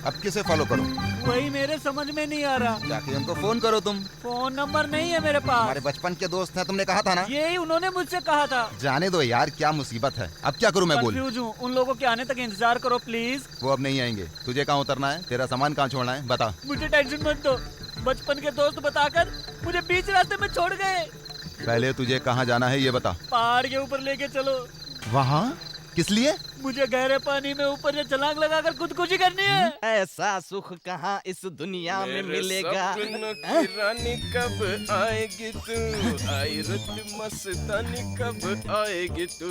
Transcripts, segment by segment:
अब किसे फॉलो करूं? वही मेरे समझ में नहीं आ रहा। जाके उनको फोन करो तुम। फोन नंबर नहीं है मेरे पास। हमारे बचपन के दोस्त हैं, तुमने कहा था ना। यही उन्होंने मुझसे कहा था। जाने दो यार, क्या मुसीबत है। अब क्या करूं मैं? बोल। कंफ्यूज हूँ, उन लोगों के आने तक इंतजार करो प्लीज। वो अब नहीं आएंगे। तुझे कहाँ उतरना है? तेरा सामान कहाँ छोड़ना है? बता। मुझे टेंशन मत दो, बचपन के दोस्त बताकर मुझे बीच रास्ते में छोड़ गए। पहले तुझे कहाँ जाना है ये बता। पहाड़ के ऊपर लेके चलो। वहाँ किस लिए? मुझे गहरे पानी में ऊपर से छलांग लगाकर खुदकुशी करनी है। ऐसा सुख कहाँ इस दुनिया में मिलेगा। सपनों की रानी कब आएगी तू, आई रुत मस्तानी कब आएगी तू,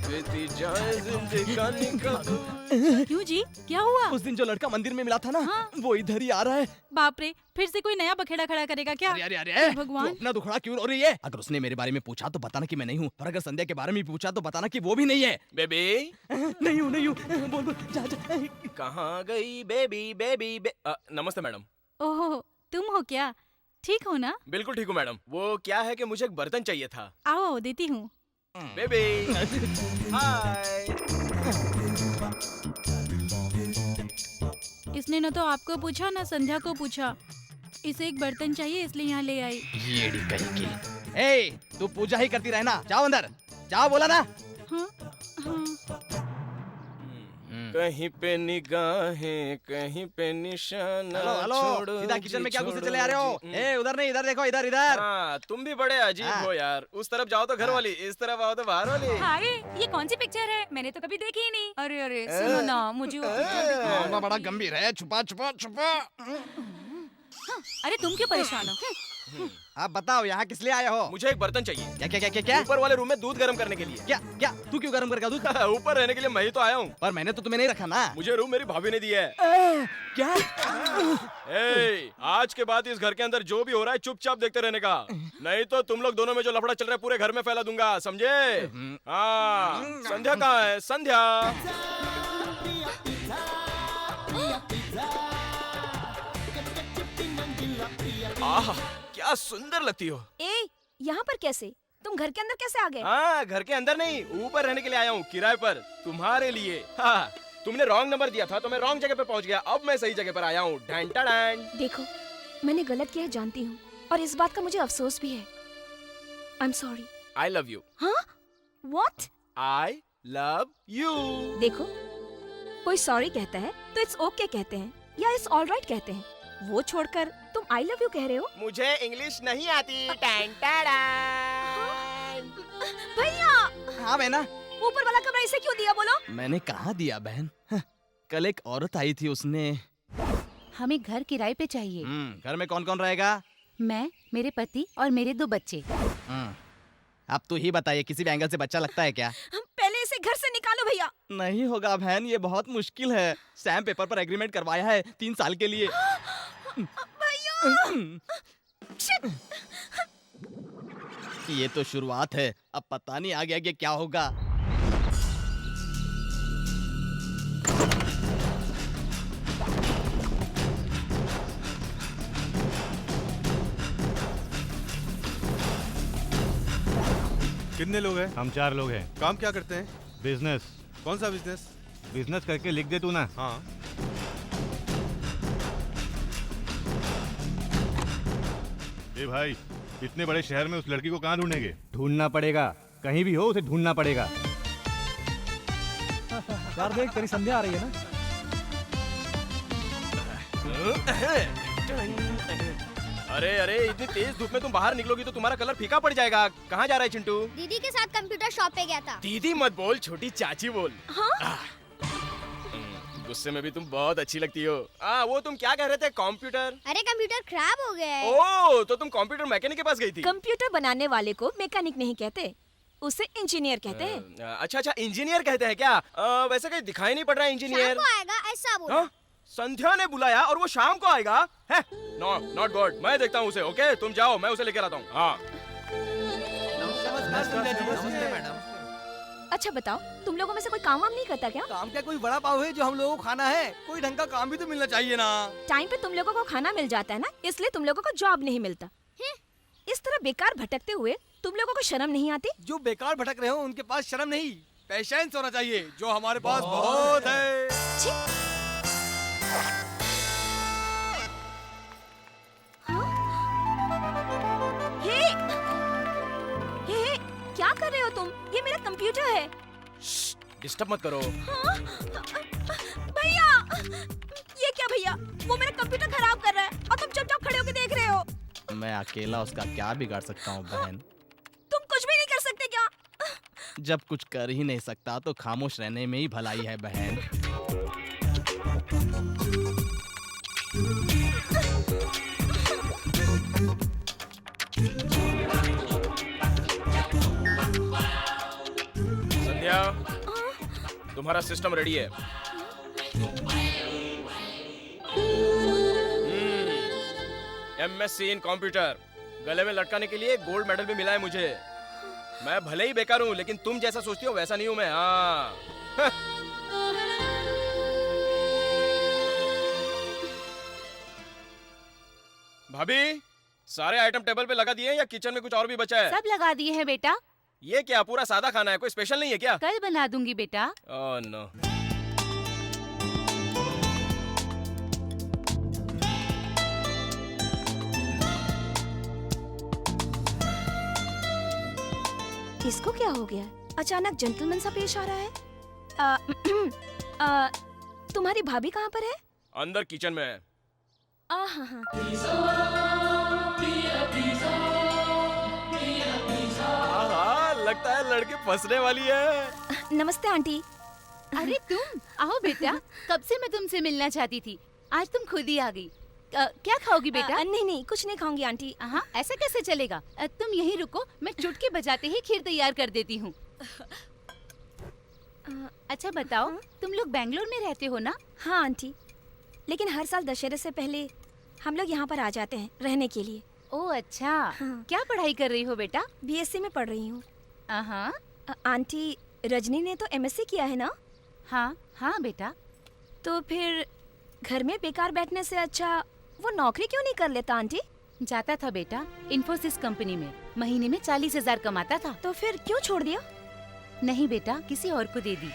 तेरी जाए जिंदगानी कब। क्यों जी, क्या हुआ? उस दिन जो लड़का मंदिर में मिला था ना, हाँ? वो इधर ही आ रहा है। बाप रे, फिर से कोई नया बखेड़ा खड़ा करेगा क्या? अरे अरे अरे, हे तू भगवान। अपना दुखड़ा क्यों रो रही है? अगर उसने मेरे बारे में पूछा तो बताना कि मैं नहीं हूँ, और अगर संध्या के बारे में पूछा तो बताना कि वो भी नहीं है। बेबी नहीं हूँ, नहीं हूँ, बोल बोल, जा जा। कहाँ गई बेबी बेबी नमस्ते मैडम। ओहो, तुम हो क्या? ठीक हो ना? बिल्कुल ठीक हूँ मैडम। वो क्या है कि मुझे एक बर्तन चाहिए था। आओ देती हूँ। Baby hi. इसने न तो आपको पूछा न संध्या को पूछा। इसे एक बर्तन चाहिए इसलिए यहाँ ले आई। येड़ी कहीं की। ए, तू पूजा ही करती रहना। जाओ अंदर, जाओ बोला ना। हाँ, हाँ। कहीं पे निगाहें कहीं पे निशाना। हेलो हेलो, छोड़ो सीधा किचन में क्या घुसे छोड़ो चले आ रहे हो? जी। ए, उधर नहीं, इधर देखो, इधर इधर। हाँ, तुम भी बड़े अजीब हाँ। हो यार। उस तरफ जाओ तो घर वाली, इस तरफ आओ तो बाहर वाली। हाय, ये कौन सी पिक्चर है? मैंने तो कभी देखी ही नहीं। अरे अरे, सुनो ना, मुझे वो पिक्चर दिखाओ। मामला बड़ा गंभीर है। छुपा छुपा छुपा। अरे तुम क्यों परेशान हो? आप बताओ, यहाँ किस लिए आए हो? मुझे एक बर्तन चाहिए। क्या क्या क्या क्या क्या? ऊपर वाले रूम में दूध गर्म करने के लिए। क्या क्या? तू क्यों गर्म करके दूध? ऊपर रहने के लिए मैं ही तो आया हूँ। पर मैंने तो तुम्हें नहीं रखा ना। मुझे रूम मेरी भाभी ने दिया है। क्या? ए, आज के बाद इस घर के अंदर जो भी हो रहा है चुपचाप देखते रहने का, नहीं तो तुम लोग दोनों में जो लफड़ा चल रहा है पूरे घर में फैला दूंगा, समझे? हाँ, संध्या कहाँ है? संध्या। आह, क्या सुंदर लगती हो। ए, यहाँ पर कैसे? तुम घर के अंदर कैसे आ गए? हाँ, घर के अंदर नहीं, ऊपर रहने के लिए आया हूँ, किराए पर, तुम्हारे लिए। हाँ, तुमने रॉन्ग नंबर दिया था तो मैं रॉन्ग जगह पे पहुँच गया। अब मैं सही जगह पर आया हूँ। डैन टा डैन। देखो, मैंने गलत किया है जानती हूँ, और इस बात का मुझे अफसोस भी है। I am sorry. I love you. हाँ? What? I love you. देखो, कोई सॉरी कहता है तो इट्स ओके कहते हैं, या इट्स ऑलराइट कहते हैं। वो छोड़कर तुम आई लव यू कह रहे हो? मुझे इंग्लिश नहीं आती। डैन टा डैन। भैया, हाँ बहना। ऊपर वाला कमरा इसे क्यों दिया बोलो? मैंने कहाँ दिया बहन? कल एक औरत आई थी, उसने। हमें घर किराए पे चाहिए। घर में कौन कौन रहेगा? मैं, मेरे पति और मेरे 2 बच्चे। अब तू ही बताइए, किसी भी एंगल से बच्चा लगता है क्या? पहले इसे घर से निकालो भैया। नहीं होगा बहन, ये बहुत मुश्किल है। सैम पेपर पर एग्रीमेंट करवाया है 3 साल के लिए। ये तो शुरुआत है, अब पता नहीं आगे आगे क्या होगा। कितने लोग हैं? हम 4 लोग हैं। काम क्या करते हैं? बिजनेस। कौन सा बिजनेस? बिजनेस करके लिख दे तू ना। हाँ। ए भाई, इतने बड़े शहर में उस लड़की को कहाँ ढूंढेंगे? ढूंढना पड़ेगा, कहीं भी हो उसे ढूंढना पड़ेगा। यार देख, तेरी संध्या आ रही है ना। अरे अरे, इतनी तेज धूप में तुम बाहर निकलोगी तो तुम्हारा कलर फीका पड़ जाएगा। कहाँ जा रहा है चिंटू? दीदी के साथ कंप्यूटर शॉप पे गया था। दीदी मत बोल, छोटी चाची बोल। हाँ? गुस्से में भी तुम बहुत अच्छी लगती हो। वो तुम क्या कह रहे थे? कंप्यूटर? अरे कंप्यूटर खराब हो गया है। ओह, तो तुम कंप्यूटर मैकेनिक के पास गई थी? कंप्यूटर बनाने वाले को मैकेनिक नहीं कहते, उसे इंजीनियर कहते हैं। अच्छा अच्छा, इंजीनियर कहते हैं क्या? वैसे कहीं दिखाई नहीं पड़ रहा है इंजीनियर। शाम को आएगा ऐसा बोला। हाँ? संध्या ने बुलाया और वो शाम को आएगा? है? No, not good. मैं देखता हूँ उसे। ओके, तुम जाओ, मैं उसे लेकर आता हूँ। हाँ। अच्छा बताओ, तुम लोगों में से कोई काम वाम नहीं करता क्या? काम क्या, कोई बड़ा पाव है जो हम लोगों को खाना है? कोई ढंग का काम भी तो मिलना चाहिए ना। टाइम पे तुम लोगों को खाना मिल जाता है ना, इसलिए तुम लोगों को जॉब नहीं मिलता। इस तरह बेकार भटकते हुए तुम लोगों को शर्म नहीं आती? जो बेकार भटक रहे हो उनके पास शर्म नहीं, पेशेंस होना चाहिए, जो हमारे पास बहुत है। छी! डिस्टर्ब मत करो। भैया, ये क्या भैया? वो मेरा कंप्यूटर खराब कर रहा है और तुम चुपचाप खड़े होकर देख रहे हो। मैं अकेला उसका क्या बिगाड़ सकता हूँ बहन? तुम कुछ भी नहीं कर सकते क्या? जब कुछ कर ही नहीं सकता तो खामोश रहने में ही भलाई है बहन। संध्या, तुम्हारा सिस्टम रेडी है। MSc इन कंप्यूटर गले में लटकाने के लिए गोल्ड मेडल भी मिला है मुझे। मैं भले ही बेकार हूँ लेकिन तुम जैसा सोचती हो वैसा नहीं हूँ मैं। हाँ भाभी, सारे आइटम टेबल पे लगा दिए हैं या किचन में कुछ और भी बचा है? सब लगा दिए हैं बेटा। ये क्या पूरा सादा खाना है, कोई स्पेशल नहीं है क्या? कल बना दूंगी बेटा। Oh no. इसको क्या हो गया? अचानक जेंटलमैन सा पेश आ रहा है। तुम्हारी भाभी कहाँ पर है? अंदर किचन में है। हाँ। लगता है लड़की फंसने वाली है। नमस्ते आंटी। अरे तुम आओ बेटा, कब से मैं तुमसे मिलना चाहती थी, आज तुम खुद ही आ गई। क्या खाओगी बेटा? नहीं कुछ नहीं खाऊंगी आंटी। हाँ, ऐसा कैसे चलेगा? तुम यहीं रुको, मैं चुटकी बजाते ही खीर तैयार कर देती हूँ। अच्छा बताओ, तुम लोग बैंगलोर में रहते हो ना? हाँ आंटी, लेकिन हर साल दशहरे से पहले हम लोग यहाँ पर आ जाते हैं रहने के लिए। ओह अच्छा। हाँ। क्या पढ़ाई कर रही हो बेटा? BSc में पढ़ रही हूँ। हाँ आंटी, रजनी ने तो MSc किया है ना? हाँ बेटा। तो फिर घर में बेकार बैठने से अच्छा वो नौकरी क्यों नहीं कर लेता आंटी? जाता था बेटा, इन्फोसिस कंपनी में महीने में 40,000 कमाता था। तो फिर क्यों छोड़ दिया? नहीं बेटा, किसी और को दे दी।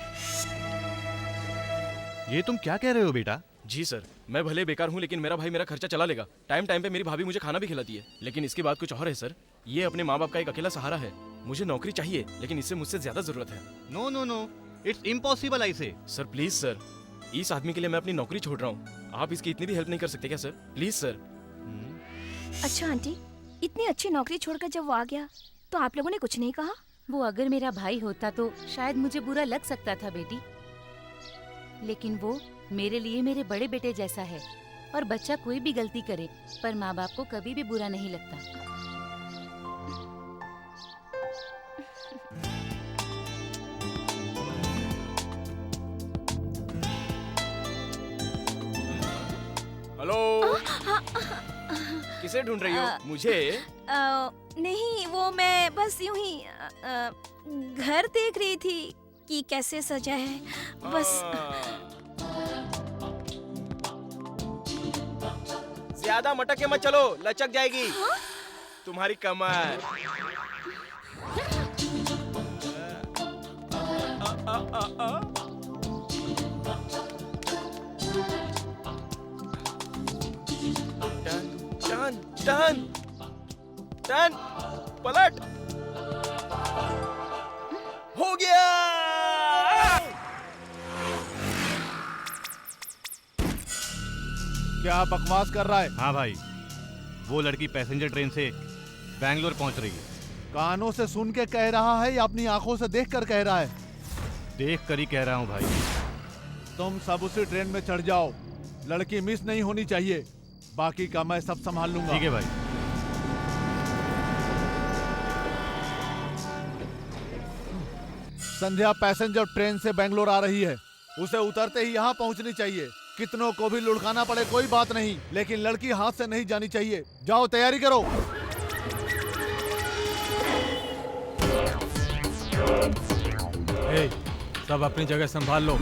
ये तुम क्या कह रहे हो बेटा? जी सर, मैं भले बेकार हूँ लेकिन मेरा भाई मेरा खर्चा चला लेगा। टाइम टाइम पे मेरी भाभी मुझे खाना भी खिलाती है। लेकिन इसकी बात कुछ और है सर, ये अपने माँ बाप का एक अकेला सहारा है। मुझे नौकरी चाहिए लेकिन इससे मुझसे ज्यादा जरूरत है। नो, इट्स इम्पॉसिबल ऐसे। सर प्लीज सर, इस आदमी के लिए मैं अपनी नौकरी छोड़ रहा हूँ। आप इसकी इतनी भी हेल्प नहीं कर सकते क्या सर? Please sir. अच्छा आंटी, इतनी अच्छी नौकरी छोड़कर जब वो आ गया तो आप लोगों ने कुछ नहीं कहा? वो अगर मेरा भाई होता तो शायद मुझे बुरा लग सकता था बेटी, लेकिन वो मेरे लिए मेरे बड़े बेटे जैसा है। और बच्चा कोई भी गलती करे पर माँ बाप को कभी भी बुरा नहीं लगता। हेलो, किसे ढूंढ रही हो? मुझे? नहीं, वो मैं बस यूं ही घर देख रही थी कि कैसे सजा है बस। ज्यादा मटक के मत चलो, लचक जाएगी तुम्हारी कमर। टन पलट। हो गया। क्या बकवास कर रहा है? हाँ भाई, वो लड़की पैसेंजर ट्रेन से बैंगलोर पहुंच रही है। कानों से सुन के कह रहा है या अपनी आंखों से देख कर कह रहा है? देख कर ही कह रहा हूँ भाई। तुम सब उसी ट्रेन में चढ़ जाओ, लड़की मिस नहीं होनी चाहिए। बाकी का मैं सब संभाल लूंगा। ठीक है भाई। संध्या पैसेंजर ट्रेन से बैंगलोर आ रही है, उसे उतरते ही यहाँ पहुँचनी चाहिए। कितनों को भी लुढ़काना पड़े कोई बात नहीं, लेकिन लड़की हाथ से नहीं जानी चाहिए। जाओ तैयारी करो। सब अपनी जगह संभाल लो।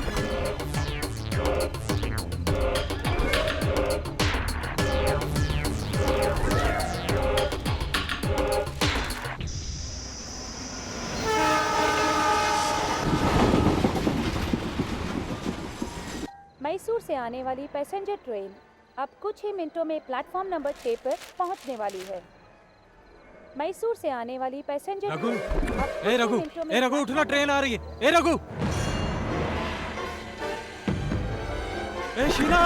मैसूर से आने वाली पैसेंजर ट्रेन अब कुछ ही मिनटों में प्लेटफॉर्म नंबर 6 पर पहुंचने वाली है। मैसूर से आने वाली पैसेंजर रघु, ए रघु, उठना, ट्रेन आ रही है। ए रघु। ए शीना,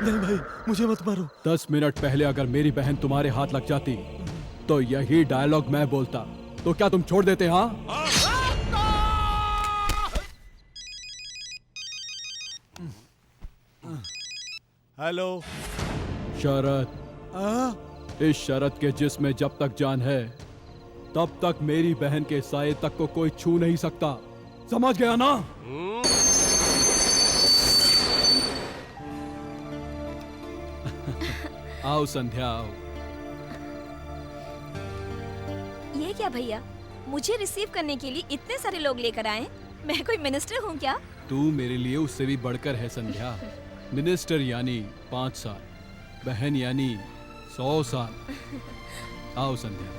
नहीं भाई, मुझे मत मारो। 10 मिनट पहले अगर मेरी बहन तुम्हारे हाथ लग जाती तो यही डायलॉग मैं बोलता, तो क्या तुम छोड़ देते? हाँ, हेलो। शरत, इस शरत के जिस्म में जब तक जान है तब तक मेरी बहन के साये तक को कोई छू नहीं सकता, समझ गया ना? आओ संध्या, आओ। ये क्या भैया, मुझे रिसीव करने के लिए इतने सारे लोग लेकर आए? मैं कोई मिनिस्टर हूँ क्या? तू मेरे लिए उससे भी बढ़कर है संध्या। मिनिस्टर यानी 5 साल, बहन यानी 100 साल। आओ संध्या।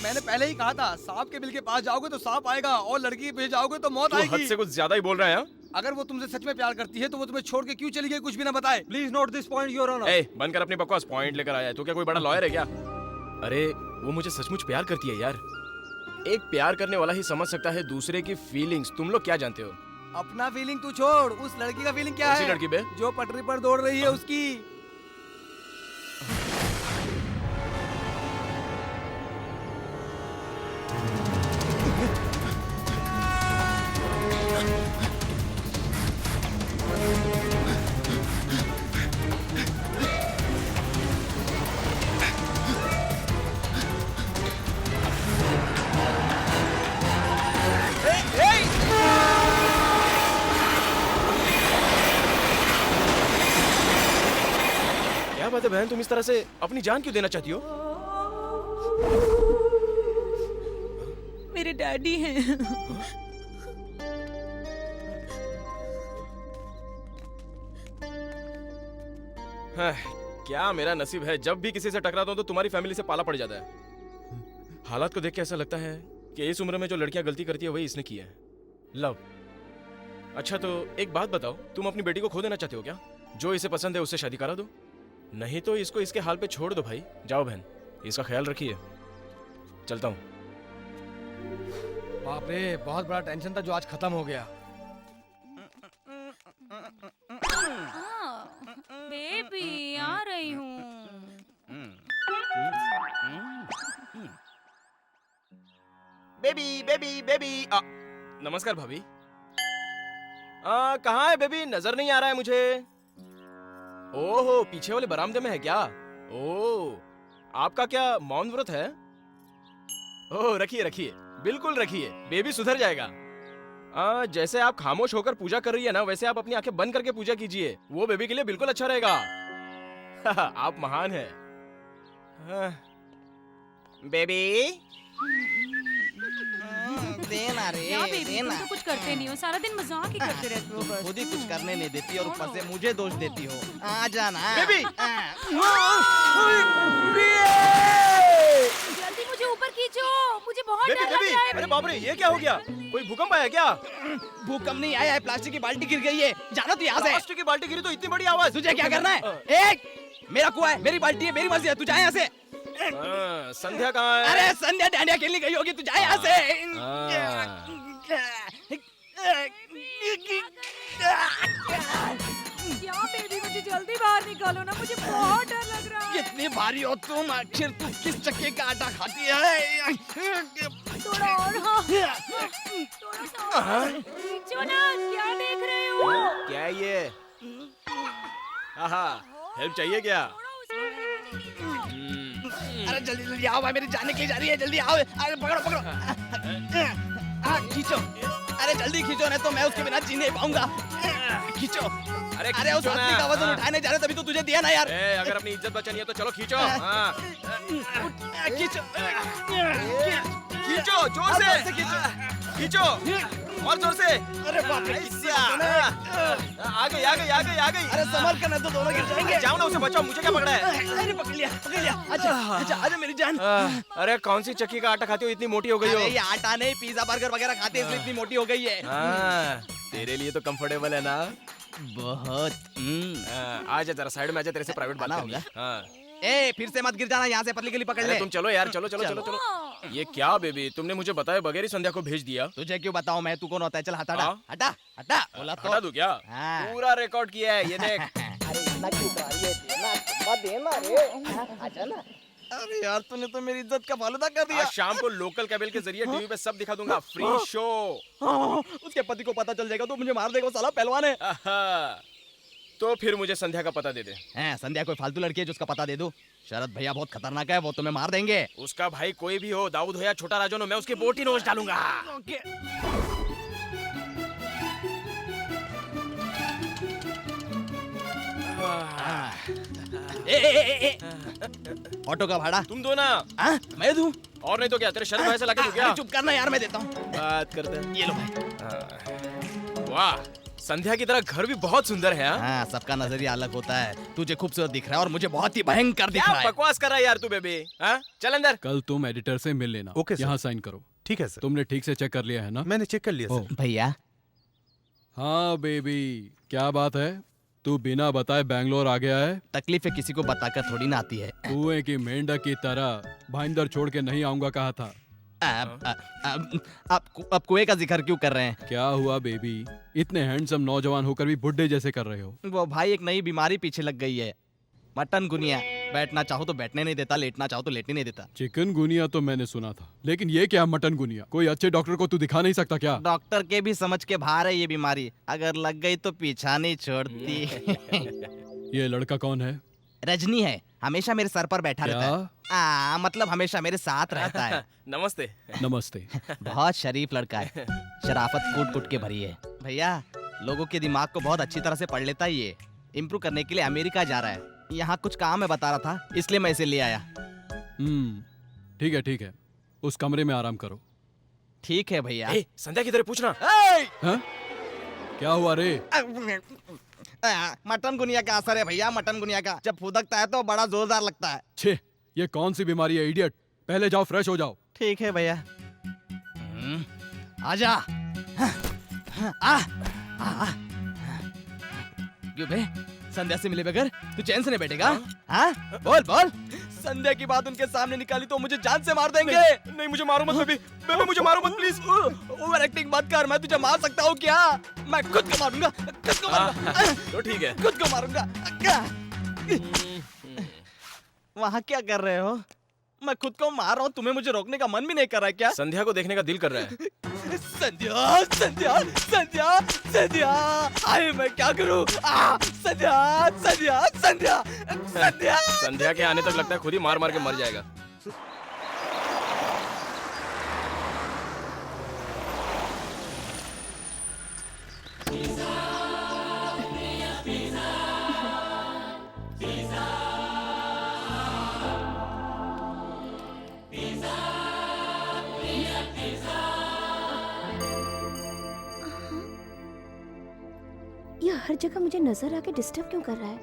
मैंने पहले ही कहा था, सांप के बिल के पास जाओगे तो सांप आएगा और लड़की पे जाओगे तो मौत तू आएगी। हद से कुछ ज्यादा ही बोल रहा है। हाँ? अगर वो तुमसे सच में प्यार करती है तो वो तुम्हें छोड़ के क्यों चली गई, कुछ भी ना बताए? Please note this point your honour. ए, बंद कर अपनी बकवास, पॉइंट लेकर आया है। तो क्या कोई बड़ा लॉयर है क्या? अरे वो मुझे सचमुच प्यार करती है यार। एक प्यार करने वाला ही समझ सकता है दूसरे की फीलिंग्स। तुम लोग क्या जानते हो? अपना फीलिंग तू छोड़, उस लड़की का फीलिंग क्या कौन है? सी लड़की बे? जो पटरी पर दौड़ रही है उसकी। क्या बात है बहन, तुम इस तरह से अपनी जान क्यों देना चाहती हो? मेरे डैडी हैं। हाँ, क्या मेरा नसीब है, जब भी किसी से टकराता हूं तो तुम्हारी फैमिली से पाला पड़ जाता है। हालात को देख के ऐसा लगता है कि इस उम्र में जो लड़कियां गलती करती है वही इसने की है, लव। अच्छा तो एक बात बताओ, तुम अपनी बेटी को खो देना चाहते हो क्या? जो इसे पसंद है उससे शादी करा दो, नहीं तो इसको इसके हाल पे छोड़ दो भाई। जाओ बहन, इसका ख्याल रखिए। चलता हूँ। बाप रे, बहुत बड़ा टेंशन था जो आज खत्म हो गया। बेबी आ रही हूँ। Baby baby baby. नमस्कार भाभी। कहाँ है बेबी? नजर नहीं आ रहा है मुझे। ओहो, पीछे वाले बरामदे में है क्या? ओह, आपका क्या मौन व्रत है? ओह, रखिए रखिए, बिल्कुल रखिए, बेबी सुधर जाएगा। जैसे आप खामोश होकर पूजा कर रही है ना, वैसे आप अपनी आंखें बंद करके पूजा कीजिए, वो बेबी के लिए बिल्कुल अच्छा रहेगा। आप महान है। बेबी देना रे, क्या बेबी, तुम तो कुछ करते नहीं हो, सारा दिन मजाक ही करते रहते हो बस। खुद ही कुछ करने नहीं देती और ऊपर से मुझे दोष देती हो। आ जाना बेबी। जल्दी मुझे ऊपर खींचो, मुझे बहुत बेबी डर लग बेबी, रहा है। अरे बाप रे, ये क्या हो गया? कोई भूकंप आया क्या? भूकंप नहीं आया है, प्लास्टिक की बाल्टी गिर गई है। जाना तू यहाँ से। प्लास्टिक की बाल्टी गिरी तो इतनी बड़ी आवाज। तुझे क्या करना है? एक मेरा कुआं है, मेरी बाल्टी है, मेरी मर्जी है, तू जा यहाँ से। संध्या कहाँ है? अरे संध्या डांडिया खेलने गई होगी, तू जा यहाँ से। क्या बेबी, मुझे जल्दी बाहर निकालो ना, मुझे बहुत डर लग रहा है। कितनी भारी हो तुम, आखिर तू किस चक्के का आटा खाती है? थोड़ा और, हाँ। थोड़ा सा और। खींचो ना, क्या देख रहे हो? क्या ये? हेल्प चाहिए क्या? अरे जल्दी जल्दी आओ भाई, मेरी जान निकली जा रही है, जल्दी आओ। अरे पकड़ो पकड़ो, खींचो। अरे जल्दी खींचो, नहीं तो मैं उसके बिना जी नहीं पाऊंगा। खींचो। अरे उस आदमी का वजन उठाने जा रहे तभी तो तुझे दिया ना यार। अगर अपनी इज्जत बचानी है तो चलो खींचो। खींचो खींचो, जोर से खींचो, और जोर से। अरे बाप आ गई आ गई आ गई आ गई। अरे संभल कर, नहीं तो दोनों गिर जाएंगे। जाओ ना, उसे बचाओ, मुझे क्या पकड़ा है? अरे पकड़ लिया पकड़ लिया। अच्छा अच्छा आजा मेरी जान। अरे कौन सी चक्की का आटा खाती हो, इतनी मोटी हो गई हो? अरे ये आटा नहीं, पिज्जा बर्गर वगैरह खाते हैं इसलिए इतनी मोटी हो गई है। तेरे लिए तो कंफर्टेबल है ना बहुत। आजा जरा साइड में आजा, तेरे से प्राइवेट बात करनी है। हाँ। ए फिर से मत गिर जाना, यहाँ से पतली गली पकड़ ले। तुम चलो यार, चलो चलो चलो चलो। ये क्या बेबी, तुमने मुझे बताया बगैर ही संध्या को भेज दिया? तुझे क्यों बताऊं मैं, तू कौन होता है? चल हटा हटा हटा। बोला तो हटा दूं क्या? हाँ। पूरा रिकॉर्ड किया है ये देख। अरे यार तूने तो मेरी इज्जत का फालूदा कर दिया। आज शाम को लोकल केबल के जरिए टीवी पे सब दिखा दूंगा, फ्री शो। उसके पति को पता चल जाएगा तो मुझे मार देगा, साला पहलवान है। तो फिर मुझे संध्या का पता दे दे। संध्या कोई फालतू लड़की है जिसका पता दे दूं? शरद भैया बहुत खतरनाक है, वो तुम्हें मार देंगे। उसका भाई कोई भी हो, दाऊद हो या छोटा राजन हो, मैं उसकी बोटी नोच डालूंगा। ऑटो का भाड़ा तुम दो ना। मैं दूं? और नहीं तो क्या, तेरे शरद भाई से लाके दूं क्या? चुप करना यार, मैं देता हूँ। बात करते हैं। ये लो भाई। वाह, संध्या की तरह घर भी बहुत सुंदर है। हाँ, सबका नजरिया अलग होता है। तुझे खूबसूरत दिख रहा है और मुझे बहुत ही भयंकर दिख रहा है। बकवास कर रहा है यार तू बेबी। चल अंदर। कल तुम एडिटर से मिल लेना। Okay sir. यहाँ साइन करो। ठीक है सर। तुमने ठीक से चेक कर लिया है ना? मैंने चेक कर लिया सर। भैया। हाँ बेबी, क्या बात है? तू बिना बताए बैंगलोर आ गया है? तकलीफें किसी को बताकर थोड़ी ना आती है। कुएं की मेंढक की तरह भाईंदर छोड़ के नहीं आऊंगा कहा था। आप कुएं का जिक्र क्यों कर रहे हैं? क्या हुआ बेबी, इतने हैंडसम नौजवान होकर भी बुड्ढे जैसे कर रहे हो? वो भाई एक नई बीमारी पीछे लग गई है, मटन गुनिया। बैठना चाहो तो बैठने नहीं देता, लेटना चाहो तो लेटने नहीं देता। चिकन गुनिया तो मैंने सुना था, लेकिन ये क्या मटन गुनिया? कोई अच्छे डॉक्टर को तू दिखा नहीं सकता क्या? डॉक्टर के भी समझ के बाहर है ये बीमारी, अगर लग गई तो पीछा नहीं छोड़ती। ये लड़का कौन है? रजनी है, हमेशा मेरे सर पर बैठा रहता है। मतलब हमेशा मेरे साथ रहता है। नमस्ते। नमस्ते। बहुत शरीफ लड़का है, शराफत कूट कूट के भरी है। भैया लोगों के दिमाग को बहुत अच्छी तरह से पढ़ लेता है ये। इम्प्रूव करने के लिए अमेरिका जा रहा है, यहाँ कुछ काम है बता रहा था, इसलिए मैं इसे ले आया। ठीक है ठीक है, उस कमरे में आराम करो। ठीक है भैया। संध्या की तरह पूछना। क्या हुआ रे? मटन गुनिया का असर है भैया, मटन गुनिया का। जब फुदकता है तो बड़ा जोरदार लगता है। छे, ये कौन सी बीमारी है इडियट? पहले जाओ फ्रेश हो जाओ। ठीक है भैया। आजा। क्यों बे, संध्या से मिले बगैर तू चैन से नहीं बैठेगा? हाँ बोल बोल। संध्या की बात उनके सामने निकाली तो मुझे जान से मार देंगे। नहीं मुझे मारो मत बेबी, बेबी मुझे मारो मत प्लीज। ओवर एक्टिंग मत कर, मैं तुझे मार सकता हूँ क्या? मैं खुद को मारूंगा, खुद को मारूंगा। तो ठीक है, खुद को मारूंगा। वहाँ क्या कर रहे हो? मैं खुद को मार रहा हूँ, तुम्हें मुझे रोकने का मन भी नहीं कर रहा है क्या? संध्या को देखने का दिल कर रहा है। संध्या संध्या संध्या संध्या, आए मैं क्या करूं? संध्या संध्या संध्या संध्या। संध्या के आने तक लगता है खुद ही मार मार के मर जाएगा। यह हर जगह मुझे नजर आके डिस्टर्ब क्यों कर रहा है?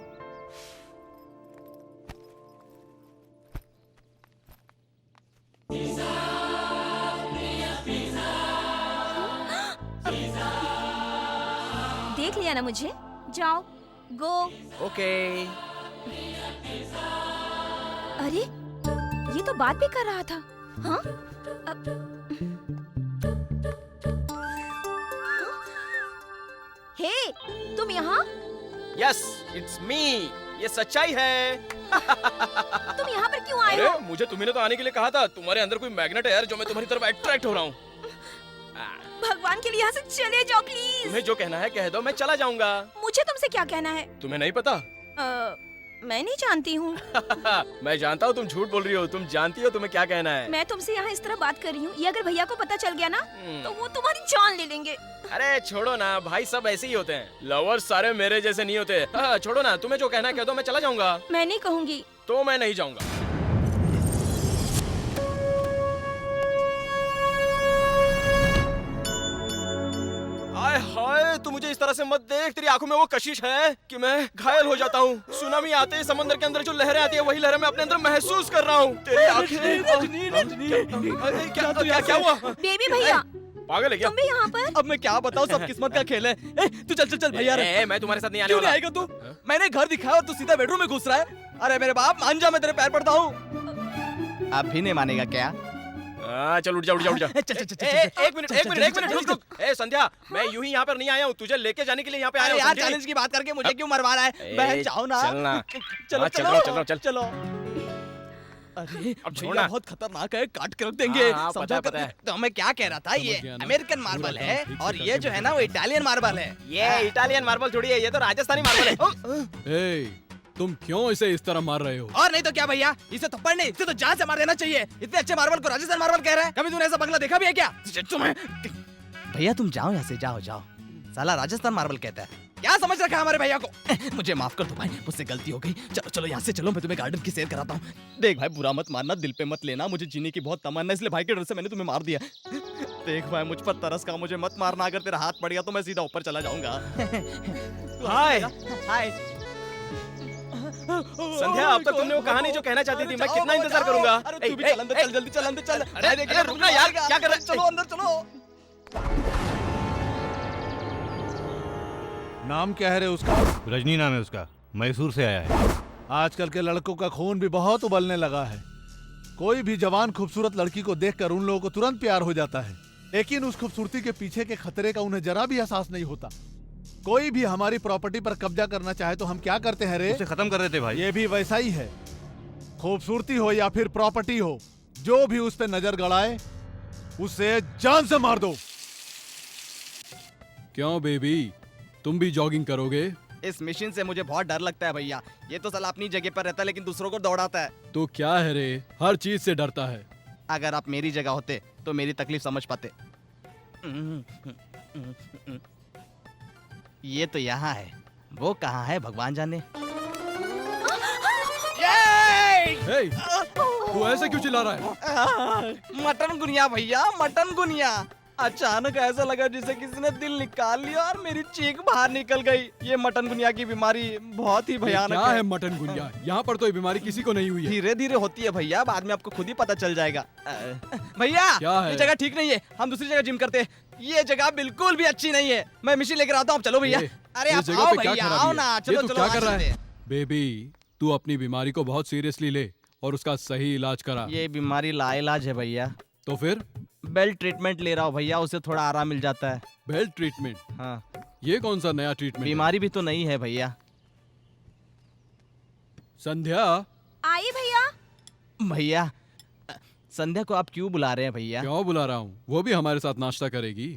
देख लिया ना मुझे? जाओ, गो। ओके। अरे ये तो बात भी कर रहा था। हाँ? हे, तुम यहाँ? Yes, it's me. ये सच्चाई है। तुम यहाँ पर क्यों आए हो? मुझे तुम्ही तो आने के लिए कहा था। तुम्हारे अंदर कोई मैग्नेट है यार, जो मैं तुम्हारी तरफ अट्रैक्ट हो रहा हूँ। भगवान के लिए यहाँ से चले जाओ प्लीज। तुम्हें जो कहना है कह दो, मैं चला जाऊंगा। मुझे तुमसे क्या कहना है? तुम्हें नहीं पता? मैं नहीं जानती हूँ। मैं जानता हूँ तुम झूठ बोल रही हो। तुम जानती हो तुम्हें क्या कहना है। मैं तुमसे यहाँ इस तरह बात कर रही हूँ, ये अगर भैया को पता चल गया ना तो वो तुम्हारी जान ले लेंगे। अरे छोड़ो ना भाई, सब ऐसे ही होते हैं। लवर्स सारे मेरे जैसे नहीं होते। छोड़ो ना, तुम्हें जो कहना है कह दो, मैं चला जाऊंगा। मैं नहीं कहूँगी। तो मैं नहीं जाऊंगा। आय हाय, अरे तू मुझे इस तरह से मत देख, तेरी आंखों में वो कशिश है कि मैं घायल हो जाता हूँ। सुनामी आते ही समंदर के अंदर जो लहरें आती है वही लहरें मैं अपने अंदर महसूस कर रहा हूँ। तेरी आंखें क्या हुआ? बेबी भैया, पागल है क्या? तुम भी यहाँ पर? अब मैं क्या बताऊँ, सब किस्मत का खेल है। तू चल चल चल भैया। मैं तुम्हारे साथ नहीं आने क्यों वाला। नहीं आएगा तू? मैंने घर दिखाया और तू सीधा बेडरूम में घुस रहा है। अरे मेरे बाप मान जा, मैं तेरे पैर पड़ता हूँ। अब भी नहीं मानेगा क्या? चल उठ जा उठ जा उठ जा। एक मिनट रुक। ए संध्या, मैं यूं ही यहाँ पर नहीं आया हूँ, तुझे लेके जाने के लिए यहाँ पे आया हूँ। यार चैलेंज की बात करके मुझे क्यों मरवा रहा है? बहन जाओ ना। चलना। चलो चलो चलो। अरे अब भैया छोड़ना। बहुत खतरनाक है, काट के रख देंगे। हाँ, पता है, पता है। तो मैं क्या कह रहा था, ये समझ गया ना? अमेरिकन मार्बल पूरा है काम ठीक और से ये करके जो है ना वो इटालियन मार्बल है। ये इटालियन मार्बल थोड़ी है, ये तो राजस्थानी मार्बल है। ए, तुम क्यों इसे इस तरह मार रहे हो? और नहीं तो क्या भैया, इसे थप्पड़ नहीं, इसे तो जान से मार देना चाहिए। इतने अच्छे मार्बल को राजस्थान मार्बल कह रहे हैं। कभी तूने ऐसा बंगला देखा भी है क्या? तुम्हें भैया तुम जाओ यहाँ से, जाओ। साला राजस्थान मार्बल कहता है। क्या समझ रखा है हमारे भैया को? मुझे माफ कर दो भाई, मुझसे गलती हो गई। चलो यहाँ से चलो, मैं तुम्हें गार्डन की सैर कराता हूँ। देख भाई, बुरा मत मानना, दिल पे मत लेना। मुझे जीने की बहुत तमन्ना, इसलिए भाई के डर से मैंने तुम्हें मार दिया। देख भाई, मुझ पर तरस का, मुझे मत मारना। अगर तेरा हाथ पड़ गया तो मैं सीधा ऊपर चला जाऊंगा। हाय हाय संध्या, अब तक तुमने वो कहानी जो कहना चाहती थी, मैं कितना इंतजार करूंगा? अरे तू भी चल अंदर, चल जल्दी चल अंदर चल। अरे रुकना यार, क्या कर रहे? चलो अंदर चलो। नाम क्या है रे उसका? रजनी नाम है उसका, मैसूर से आया है। आजकल के लड़कों का खून भी बहुत उबलने लगा है। कोई भी जवान खूबसूरत लड़की को देखकर उन लोगों को तुरंत प्यार हो जाता है, लेकिन उस खूबसूरती के पीछे के खतरे का उन्हें जरा भी एहसास नहीं होता। कोई भी हमारी प्रॉपर्टी पर कब्जा करना चाहे तो हम क्या करते हैं रे? उसे खत्म कर देते भाई। ये भी वैसा ही है। खूबसूरती हो या फिर प्रॉपर्टी हो, जो भी उस पर नजर गड़ाए उसे जान से मार दो। क्यों बेबी, तुम भी जॉगिंग करोगे? इस मिशन से मुझे बहुत डर लगता है भैया। ये तो साला अपनी जगह पर रहता है लेकिन दूसरों को दौड़ाता है। तो क्या है रे, हर चीज से डरता है। अगर आप मेरी जगह होते तो मेरी तकलीफ समझ पाते। ये तो यहाँ है, वो कहाँ है भगवान जाने। हे, तू ऐसे क्यों चिल्ला रहा है? मटन गुनिया भैया, मटन गुनिया। अचानक ऐसा लगा जैसे किसी ने दिल निकाल लिया और मेरी चीख बाहर निकल गई। ये मटन गुनिया की बीमारी बहुत ही भयानक क्या है मटन गुनिया? यहाँ पर तो ये बीमारी किसी को नहीं हुई है। धीरे धीरे होती है भैया, बाद में आपको खुद ही पता चल जाएगा। भैया क्या है? ये जगह ठीक नहीं है, हम दूसरी जगह जिम करते हैं। ये जगह बिल्कुल भी अच्छी नहीं है। मैं मिशन लेकर आता हूँ, चलो भैया। अरे आप आओ भैया, आओ ना, चलो चलो। क्या कर रहा है बेबी? तू अपनी बीमारी को बहुत सीरियसली ले और उसका सही इलाज करा। ये बीमारी लाइलाज है भैया। तो फिर बेल्ट ट्रीटमेंट ले रहा हूँ भैया, उससे थोड़ा आराम मिल जाता है। Belt treatment? हाँ। ये कौन सा नया ट्रीटमेंट? बीमारी भी तो नहीं है भैया। संध्या। आइए भैया। भैया संध्या को आप क्यों बुला रहे हैं भैया? क्यों बुला रहा हूँ, वो भी हमारे साथ नाश्ता करेगी।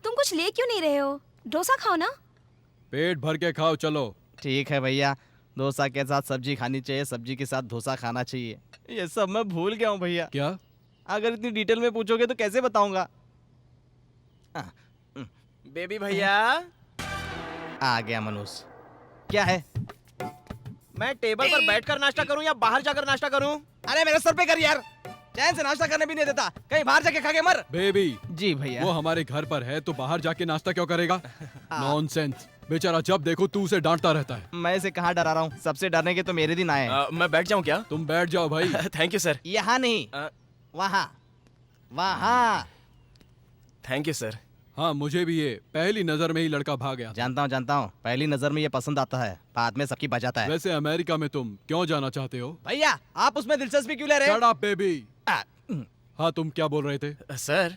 तुम कुछ ले क्यों नहीं रहे हो? डोसा खाओ ना। पेट भर के खाओ, चलो। ठीक है भैया, डोसा के साथ सब्जी खानी चाहिए, सब्जी के साथ डोसा खाना चाहिए। ये सब मैं भूल गया हूँ भैया। क्या? अगर इतनी डिटेल में पूछोगे तो कैसे बताऊंगा? बेबी भैया आ गया मनोज। क्या है? मैं टेबल पर बैठकर नाश्ता करूं या बाहर जाकर नाश्ता करूं? अरे मेरे सर पे कर यार, चैन से नाश्ता करने भी नहीं देता। कहीं बाहर जाके खा के मर। बेबी जी भैया। वो हमारे घर पर है तो बाहर जाके नाश्ता क्यों करेगा? नॉनसेंस। बेचारा जब देखो तू उसे डांटता रहता है। मैं इसे कहाँ डरा रहा हूँ? सबसे डरने के तो मेरे दिन आए हैं। मैं बैठ जाऊं क्या? तुम बैठ जाओ भाई। Thank you sir. यहाँ नहीं, वहाँ वहाँ। Thank you sir. हाँ, मुझे भी ये पहली नजर में ही लड़का भाग गया। जानता हूँ। पहली नजर में ये पसंद आता है, बाद में सबकी बजाता है। वैसे अमेरिका में तुम क्यों जाना चाहते हो? भैया आप उसमें दिलचस्पी क्यों ले रहे हैं? Shut up, baby। हाँ, तुम क्या बोल रहे थे? सर,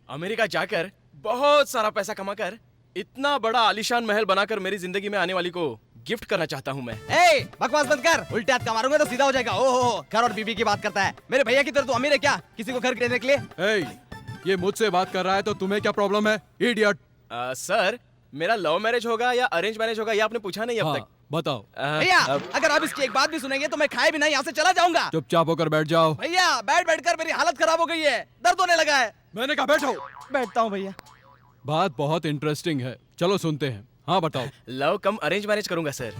अमेरिका जाकर बहुत सारा पैसा कमाकर इतना बड़ा आलीशान महल बनाकर मेरी जिंदगी में आने वाली को गिफ्ट करना चाहता हूँ मैं। बकवास बंद कर, उल्टे हाथ का मारूंगा तो सीधा हो जाएगा। ओहो, घर और बीबी की बात करता है। मेरे भैया की तरह तू अमीर है क्या, किसी को घर देने के लिए? ये मुझसे बात कर रहा है तो तुम्हें क्या प्रॉब्लम है, इडियट? सर, मेरा लव मैरिज होगा या अरेंज मैरिज होगा ये आपने पूछा नहीं अब तक। बताओ। भैया अगर आप इसकी एक बात भी सुनेंगे तो मैं खाए बिना यहाँ से चला जाऊंगा। चुपचाप होकर बैठ जाओ। भैया बैठ कर मेरी हालत खराब हो गई है, दर्द होने लगा है। मैंने कहा बैठो। बैठता हूँ भैया। बात बहुत इंटरेस्टिंग है, चलो सुनते हैं। हाँ बताओ। लव कम अरेंज मैरिज करूंगा सर।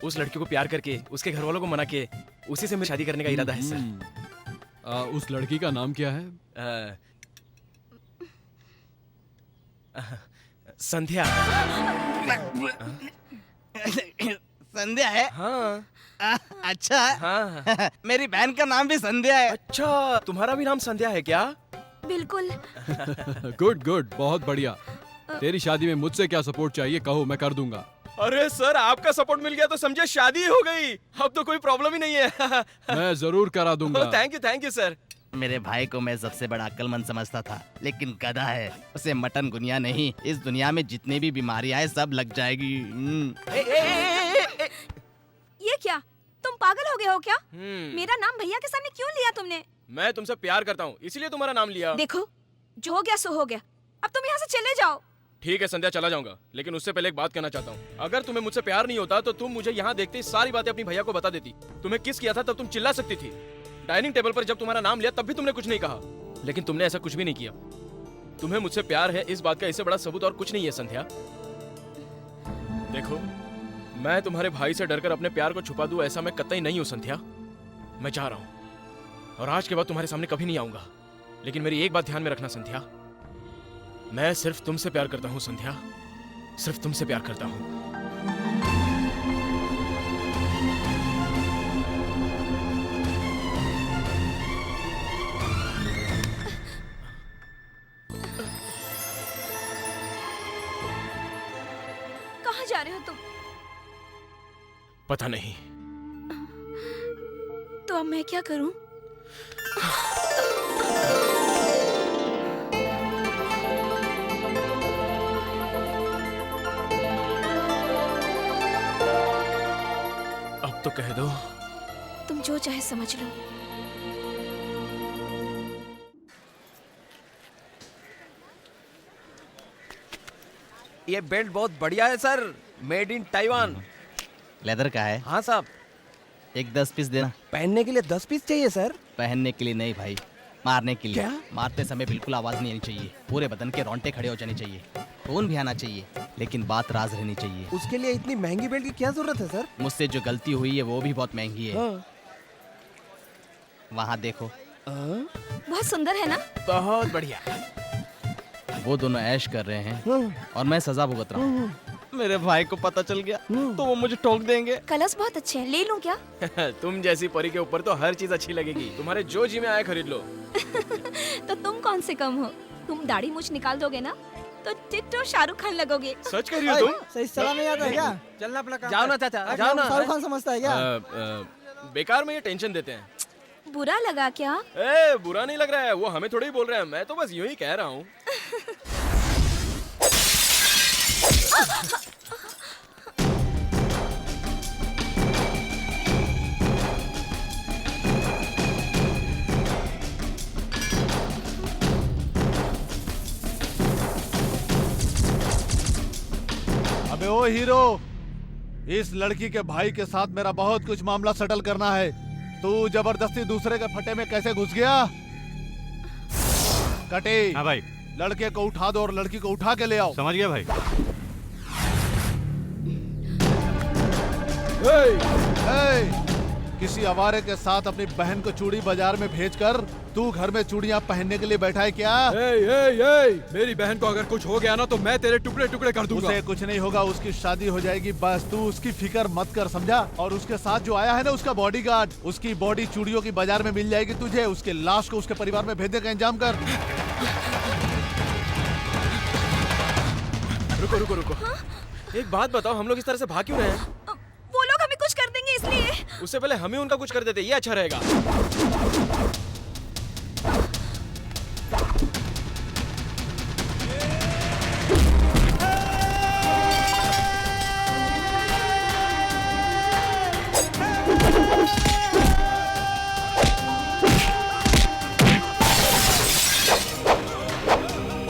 उस लड़की को प्यार करके उसके घर वालों को मना के उसी से मैं शादी करने का इरादा है सर। उस लड़की का नाम क्या है? संध्या। संध्या है? हाँ। अच्छा। हाँ। मेरी बहन का नाम भी संध्या है। अच्छा, तुम्हारा भी नाम संध्या है क्या? बिल्कुल। गुड गुड, बहुत बढ़िया। तेरी शादी में मुझसे क्या सपोर्ट चाहिए कहो, मैं कर दूंगा। अरे सर, आपका सपोर्ट मिल गया तो समझे शादी हो गई। अब तो कोई प्रॉब्लम ही नहीं है। मैं जरूर करा दूंगा। Thank you sir. मेरे भाई को मैं सबसे बड़ा अक्लमंद समझता था, लेकिन गधा है। उसे मटन गुनिया नहीं, इस दुनिया में जितनी भी बीमारियां हैं सब लग जाएगी। ये क्या, तुम पागल हो गए हो क्या? मेरा नाम भैया के सामने क्यों लिया तुमने? मैं तुमसे प्यार करता हूँ, इसीलिए तुम्हारा नाम लिया। देखो, जो हो गया सो हो गया। अब तुम यहाँ से चले जाओ। ठीक है संध्या, चला जाऊंगा, लेकिन उससे पहले एक बात कहना चाहता हूँ। अगर तुम्हें मुझसे प्यार नहीं होता तो तुम मुझे यहाँ देखते ही सारी बातें अपनी भैया को बता देती। तुम्हें किस किया था तब तुम चिल्ला सकती थी। डाइनिंग टेबल पर जब तुम्हारा नाम लिया तब भी तुमने कुछ नहीं कहा, लेकिन तुमने ऐसा कुछ भी नहीं किया। तुम्हें मुझसे प्यार है, इस बात का इससे बड़ा सबूत और कुछ नहीं है संध्या। देखो, मैं तुम्हारे भाई से डरकर अपने प्यार को छुपा दूं ऐसा मैं कतई नहीं हूं संध्या। मैं जा रहा हूं और आज के बाद तुम्हारे सामने कभी नहीं आऊंगा। लेकिन मेरी एक बात ध्यान में रखना संध्या, मैं सिर्फ तुमसे प्यार करता हूं संध्या, सिर्फ तुमसे प्यार करता हूं। कहाँ जा रहे हो तुम? पता नहीं। तो अब मैं क्या करूं? अब तो कह दो। तुम जो चाहे समझ लो। ये बेल्ट बहुत बढ़िया है sir, made in Taiwan. Leather का है? हाँ साहब। एक 10 पीस देना। पहनने के लिए 10 पीस चाहिए सर? पहनने के लिए नहीं भाई, मारने के लिए। क्या? मारते समय बिल्कुल आवाज नहीं आनी चाहिए, पूरे बदन के रोंगटे खड़े हो जाने चाहिए, खून भी आना चाहिए, लेकिन बात राज रहनी चाहिए। उसके लिए इतनी महंगी बेल्ट की क्या जरूरत है सर? मुझसे जो गलती हुई है वो भी बहुत महंगी है। वहाँ देखो। बहुत सुंदर है ना? बहुत बढ़िया। वो दोनों ऐश कर रहे हैं और मैं सजा भुगत रहा हूँ। मेरे भाई को पता चल गया तो वो मुझे ठोक देंगे। कलर्स बहुत अच्छे हैं, ले लूं क्या? तुम जैसी परी के ऊपर तो हर चीज अच्छी लगेगी। तुम्हारे जो जी में आए खरीद लो। तो तुम कौन से कम हो? तुम दाढ़ी मूछ निकाल दोगे ना तो टिट्टो शाहरुख खान लगोगे। सच कह रही हो तुम? सही सलाह नहीं आता है क्या? चलना अपना काम। जाओ ना चाचा, जाओ ना। शाहरुख खान समझता है क्या? बेकार में ये टेंशन देते हैं। बुरा लगा क्या? बुरा नहीं लग रहा है, वो हमें थोड़ी बोल रहे हैं, मैं तो बस यूं ही कह रहा हूँ। अबे ओ हीरो, इस लड़की के भाई के साथ मेरा बहुत कुछ मामला सेटल करना है। तू जबरदस्ती दूसरे के फटे में कैसे घुस गया? कटे। हाँ भाई। लड़के को उठा दो और लड़की को उठा के ले आओ। समझ गया भाई। किसी आवारे के साथ अपनी बहन को चूड़ी बाजार में भेजकर तू घर में चूड़ियां पहनने के लिए बैठा है क्या? मेरी बहन को अगर कुछ हो गया ना तो मैं तेरे टुकड़े टुकड़े कर दूंगा। उसे कुछ नहीं होगा, उसकी शादी हो जाएगी, बस तू उसकी फिक्र मत कर, समझा? और उसके साथ जो आया है ना उसका बॉडीगार्ड, उसकी बॉडी चूड़ियों की बाजार में मिल जाएगी तुझे। उसके लाश को उसके परिवार में भेजने का इंतजाम कर। रुको रुको रुको। हाँ? एक बात बताओ, हम लोग इस तरह से भाग क्यों रहे हैं? वो लोग हमें कुछ कर देंगे इसलिए। उससे पहले हमें उनका कुछ कर देते, ये अच्छा रहेगा।